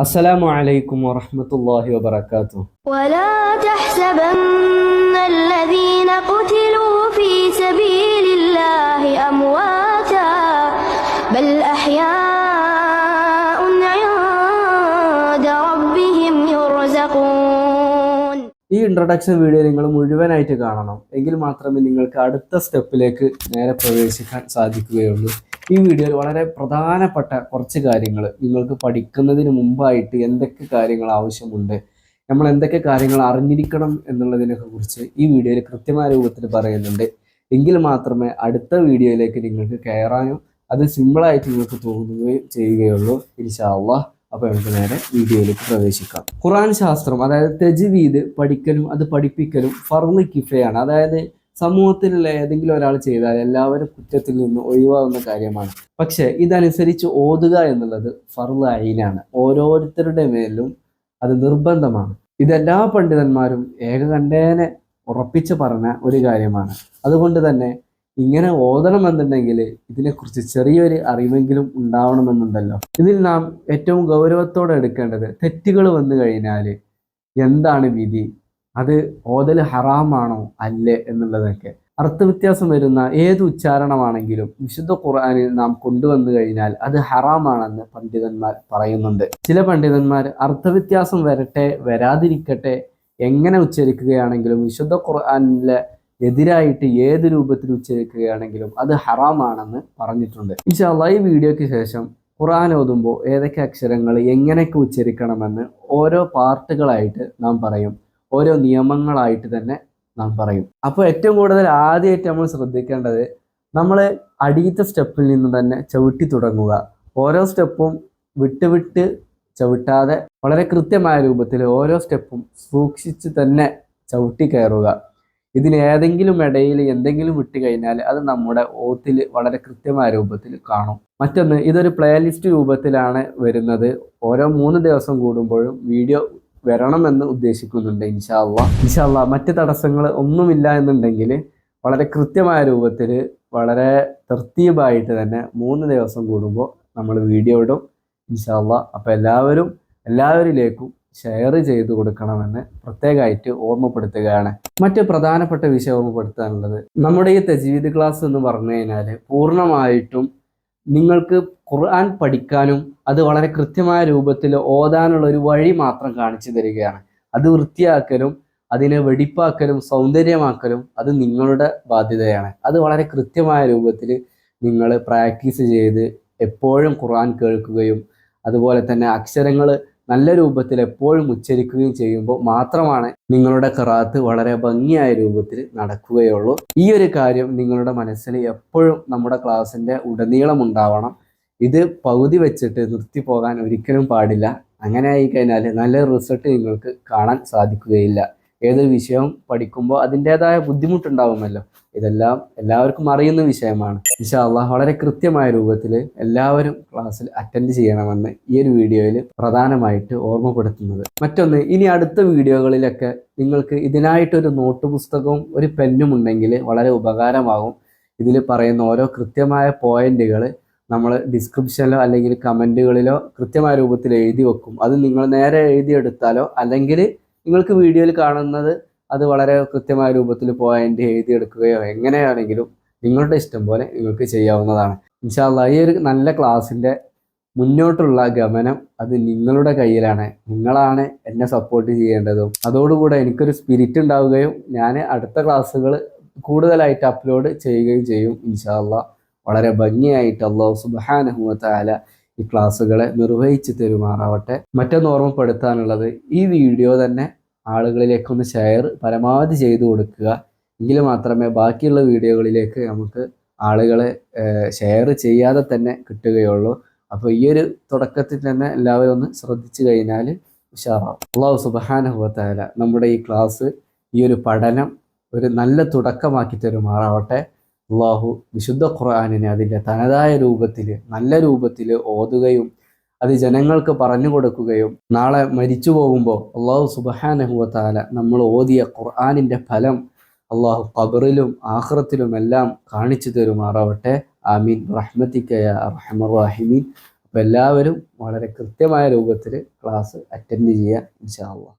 السلام عليكم ورحمة الله وبركاته. ولا تحسبن الذين قتلوا في سبيل الله أمواتا بل أحياء عند ربهم يرزقون. ഈ introduction video നിങ്ങൾ മുഴുവനായിട്ട് കാണണം, എങ്കിൽ മാത്രമേ നിങ്ങൾക്ക് അടുത്ത സ്റ്റെപ്പിലേക്ക് നേരെ പ്രവേശിക്കാൻ സാധിക്കുകയുള്ളൂ. ഈ വീഡിയോയിൽ വളരെ പ്രധാനപ്പെട്ട കുറച്ച് കാര്യങ്ങൾ നിങ്ങൾക്ക് പഠിക്കുന്നതിന് മുമ്പായിട്ട് എന്തൊക്കെ കാര്യങ്ങൾ ആവശ്യമുണ്ട്, നമ്മൾ എന്തൊക്കെ കാര്യങ്ങൾ അറിഞ്ഞിരിക്കണം എന്നുള്ളതിനെ കുറിച്ച് ഈ വീഡിയോയിൽ കൃത്യമായ രൂപത്തിൽ പറയുന്നുണ്ട്. എങ്കിൽ മാത്രമേ അടുത്ത വീഡിയോയിലേക്ക് നിങ്ങൾക്ക് കയറാനും അത് സിമ്പിളായിട്ട് നിങ്ങൾക്ക് തോന്നുകയും ചെയ്യുകയുള്ളൂ. ഇൻഷാ അല്ലാഹ്. അപ്പോൾ നമുക്ക് നേരെ വീഡിയോയിലേക്ക് പ്രവേശിക്കാം. ഖുർആൻ ശാസ്ത്രം, അതായത് തജ്വീദ് പഠിക്കലും അത് പഠിപ്പിക്കലും ഫർള് കിഫയാണ്. അതായത് സമൂഹത്തിലുള്ള ഏതെങ്കിലും ഒരാൾ ചെയ്താൽ എല്ലാവരും കുറ്റത്തിൽ നിന്ന് ഒഴിവാകുന്ന കാര്യമാണ്. പക്ഷെ ഇതനുസരിച്ച് ഓതുക എന്നുള്ളത് ഫർള് ഐനാണ്. ഓരോരുത്തരുടെ മേലും അത് നിർബന്ധമാണ്. ഇതെല്ലാ പണ്ഡിതന്മാരും ഏകകണ്ഠേന ഉറപ്പിച്ച് പറഞ്ഞ ഒരു കാര്യമാണ്. അതുകൊണ്ട് തന്നെ ഇങ്ങനെ ഓതണമെന്നുണ്ടെങ്കിൽ ഇതിനെക്കുറിച്ച് ചെറിയൊരു അറിവെങ്കിലും ഉണ്ടാവണമെന്നുണ്ടല്ലോ. ഇതിൽ നാം ഏറ്റവും ഗൗരവത്തോടെ എടുക്കേണ്ടത് തെറ്റുകൾ വന്നു കഴിഞ്ഞാൽ എന്താണ് വിധി, അത് ഓതൽ ഹറാമാണോ അല്ലേ എന്നുള്ളതൊക്കെ. അർത്ഥവ്യത്യാസം വരുന്ന ഏത് ഉച്ചാരണമാണെങ്കിലും വിശുദ്ധ ഖുർആനിൽ നാം കൊണ്ടുവന്നു കഴിഞ്ഞാൽ അത് ഹറാമാണെന്ന് പണ്ഡിതന്മാർ പറയുന്നുണ്ട്. ചില പണ്ഡിതന്മാർ അർത്ഥവ്യത്യാസം വരട്ടെ വരാതിരിക്കട്ടെ എങ്ങനെ ഉച്ചരിക്കുകയാണെങ്കിലും വിശുദ്ധ ഖുർആനിലെ എതിരായിട്ട് ഏത് രൂപത്തിൽ ഉച്ചരിക്കുകയാണെങ്കിലും അത് ഹറാമാണെന്ന് പറഞ്ഞിട്ടുണ്ട്. ഇൻഷാ അല്ലാഹ് ഈ വീഡിയോയ്ക്ക് ശേഷം ഖുർആൻ ഓതുമ്പോൾ ഏതൊക്കെ അക്ഷരങ്ങൾ എങ്ങനെയൊക്കെ ഉച്ചരിക്കണമെന്ന് ഓരോ പാർട്ടുകളായിട്ട് നാം പറയും, ഓരോ നിയമങ്ങളായിട്ട് തന്നെ നാം പറയും. അപ്പോൾ ഏറ്റവും കൂടുതൽ ആദ്യമായിട്ട് നമ്മൾ ശ്രദ്ധിക്കേണ്ടത് നമ്മൾ അടിയത്തെ സ്റ്റെപ്പിൽ നിന്ന് തന്നെ ചവിട്ടി തുടങ്ങുക. ഓരോ സ്റ്റെപ്പും വിട്ട് വിട്ട് ചവിട്ടാതെ വളരെ കൃത്യമായ രൂപത്തിൽ ഓരോ സ്റ്റെപ്പും സൂക്ഷിച്ച് തന്നെ ചവിട്ടി കയറുക. ഇതിന് ഏതെങ്കിലും ഇടയിൽ എന്തെങ്കിലും വിട്ട് കഴിഞ്ഞാൽ അത് നമ്മുടെ ഓത്തിൽ വളരെ കൃത്യമായ രൂപത്തിൽ കാണും. മറ്റൊന്ന്, ഇതൊരു പ്ലേലിസ്റ്റ് രൂപത്തിലാണ് വരുന്നത്. ഓരോ 3 ദിവസം കൂടുമ്പോഴും വീഡിയോ വരണമെന്ന് ഉദ്ദേശിക്കുന്നുണ്ട്. ഇൻഷാ അല്ലാഹ്. മറ്റ് തടസ്സങ്ങൾ ഒന്നുമില്ല എന്നുണ്ടെങ്കിൽ വളരെ കൃത്യമായ രൂപത്തിൽ വളരെ തർത്തീബായിട്ട് തന്നെ 3 ദിവസം കൂടുമ്പോൾ നമ്മൾ വീഡിയോ ഇടും. ഇൻഷാ അല്ലാഹ്. അപ്പോൾ എല്ലാവരിലേക്കും ഷെയർ ചെയ്ത് കൊടുക്കണമെന്ന് പ്രത്യേകമായിട്ട് ഓർമ്മപ്പെടുത്തുകയാണ്. മറ്റ് പ്രധാനപ്പെട്ട വിഷയം ഓർമ്മപ്പെടുത്താനുള്ളത്, നമ്മുടെ ഈ തജ്വീദ് ക്ലാസ് എന്ന് പറഞ്ഞു കഴിഞ്ഞാൽ പൂർണ്ണമായിട്ടും നിങ്ങൾക്ക് ഖുർആൻ പഠിക്കാനും അത് വളരെ കൃത്യമായ രൂപത്തിൽ ഓതാനുള്ള ഒരു വഴി മാത്രം കാണിച്ചു തരികയാണ്. അത് വൃത്തിയാക്കലും അതിനെ വെടിപ്പാക്കലും സൗന്ദര്യമാക്കലും അത് നിങ്ങളുടെ ബാധ്യതയാണ്. അത് വളരെ കൃത്യമായ രൂപത്തിൽ നിങ്ങൾ പ്രാക്ടീസ് ചെയ്ത് എപ്പോഴും ഖുർആൻ കേൾക്കുകയും അതുപോലെ തന്നെ അക്ഷരങ്ങൾ നല്ല രൂപത്തിൽ എപ്പോഴും ഉച്ചരിക്കുകയും ചെയ്യുമ്പോൾ മാത്രമാണ് നിങ്ങളുടെ ഖിറാഅത്ത് വളരെ ഭംഗിയായ രൂപത്തിൽ നടക്കുകയുള്ളൂ. ഈ ഒരു കാര്യം നിങ്ങളുടെ മനസ്സിൽ എപ്പോഴും നമ്മുടെ ക്ലാസ്സിൻ്റെ ഉടനീളം ഉണ്ടാവണം. ഇത് പകുതി വെച്ചിട്ട് നിർത്തി പോകാൻ ഒരിക്കലും പാടില്ല. അങ്ങനെ ആയിക്കഴിഞ്ഞാൽ നല്ല റിസൾട്ട് നിങ്ങൾക്ക് കാണാൻ സാധിക്കുകയില്ല. ഏതൊരു വിഷയവും പഠിക്കുമ്പോൾ അതിൻ്റെതായ ബുദ്ധിമുട്ടുണ്ടാവുമല്ലോ. ഇതെല്ലാം എല്ലാവർക്കും അറിയുന്ന വിഷയമാണ്. ഇൻഷാ അല്ലാഹ് വളരെ കൃത്യമായ രൂപത്തിൽ എല്ലാവരും ക്ലാസ്സിൽ അറ്റൻഡ് ചെയ്യണമെന്ന് ഈ ഒരു വീഡിയോയിൽ പ്രധാനമായിട്ട് ഓർമ്മപ്പെടുത്തുന്നത്. മറ്റൊന്ന്, ഇനി അടുത്ത വീഡിയോകളിലൊക്കെ നിങ്ങൾക്ക് ഇതിനായിട്ടൊരു നോട്ട് പുസ്തകവും ഒരു പെന്നും ഉണ്ടെങ്കിൽ വളരെ ഉപകാരമാകും. ഇതിൽ പറയുന്ന ഓരോ കൃത്യമായ പോയിന്റുകൾ നമ്മൾ ഡിസ്ക്രിപ്ഷനിലോ അല്ലെങ്കിൽ കമൻറ്റുകളിലോ കൃത്യമായ രൂപത്തിൽ എഴുതി വെക്കും. അത് നിങ്ങൾ നേരെ എഴുതിയെടുത്താലോ അല്ലെങ്കിൽ നിങ്ങൾക്ക് വീഡിയോയിൽ കാണുന്നത് അത് വളരെ കൃത്യമായ രൂപത്തിൽ പോയിന്റ് എഴുതിയെടുക്കുകയോ എങ്ങനെയാണെങ്കിലും നിങ്ങളുടെ ഇഷ്ടം പോലെ നിങ്ങൾക്ക് ചെയ്യാവുന്നതാണ്. ഇൻഷാ അല്ലാഹ് ഈ ഒരു നല്ല ക്ലാസ്സിൻ്റെ മുന്നോട്ടുള്ള ഗമനം അത് നിങ്ങളുടെ കയ്യിലാണ്. നിങ്ങളാണ് എന്നെ സപ്പോർട്ട് ചെയ്യേണ്ടതും. അതോടുകൂടെ എനിക്കൊരു സ്പിരിറ്റ് ഉണ്ടാവുകയും ഞാൻ അടുത്ത ക്ലാസ്സുകൾ കൂടുതലായിട്ട് അപ്ലോഡ് ചെയ്യുകയും ചെയ്യും. ഇൻഷാ അല്ലാഹ് വളരെ ഭംഗിയായിട്ട് അല്ലാഹു സുബ്ഹാനഹു വ തആല ഈ ക്ലാസ്സുകളെ നിർവഹിച്ച് തരുമാറാവട്ടെ. മറ്റൊന്ന് ഓർമ്മപ്പെടുത്താനുള്ളത്, ഈ വീഡിയോ തന്നെ ആളുകളിലേക്കൊന്ന് ഷെയർ പരമാവധി ചെയ്തു കൊടുക്കുക. എങ്കിൽ മാത്രമേ ബാക്കിയുള്ള വീഡിയോകളിലേക്ക് നമുക്ക് ആളുകളെ ഷെയർ ചെയ്യാതെ തന്നെ കിട്ടുകയുള്ളൂ. അപ്പോൾ ഈ ഒരു തുടക്കത്തിൽ തന്നെ എല്ലാവരും ഒന്ന് ശ്രദ്ധിച്ചു കഴിഞ്ഞാൽ ഉഷാറാവും. അല്ലാഹു സുബ്ഹാനഹു വ തആല നമ്മുടെ ഈ ക്ലാസ്, ഈ ഒരു പഠനം ഒരു നല്ല തുടക്കമാക്കി തരുമാറാവട്ടെ. അള്ളാഹു വിശുദ്ധ ഖുർആനിനെ അതിൻ്റെ തനതായ രൂപത്തിൽ നല്ല രൂപത്തിൽ ഓതുകയും അത് ജനങ്ങൾക്ക് പറഞ്ഞു കൊടുക്കുകയും നാളെ മരിച്ചു പോകുമ്പോൾ അള്ളാഹു സുബ്ഹാനഹു വ തആല നമ്മൾ ഓതിയ ഖുർആനിൻ്റെ ഫലം അള്ളാഹു ഖബറിലും ആഖിറത്തിലും എല്ലാം കാണിച്ചു തരുമാറാവട്ടെ. ആമീൻ റഹ്മതിക യാ അർഹമർ റഹീമീൻ. അപ്പോൾ എല്ലാവരും വളരെ കൃത്യമായ രൂപത്തിൽ ക്ലാസ് അറ്റൻഡ് ചെയ്യുക ഇൻഷാ അല്ലാഹ്.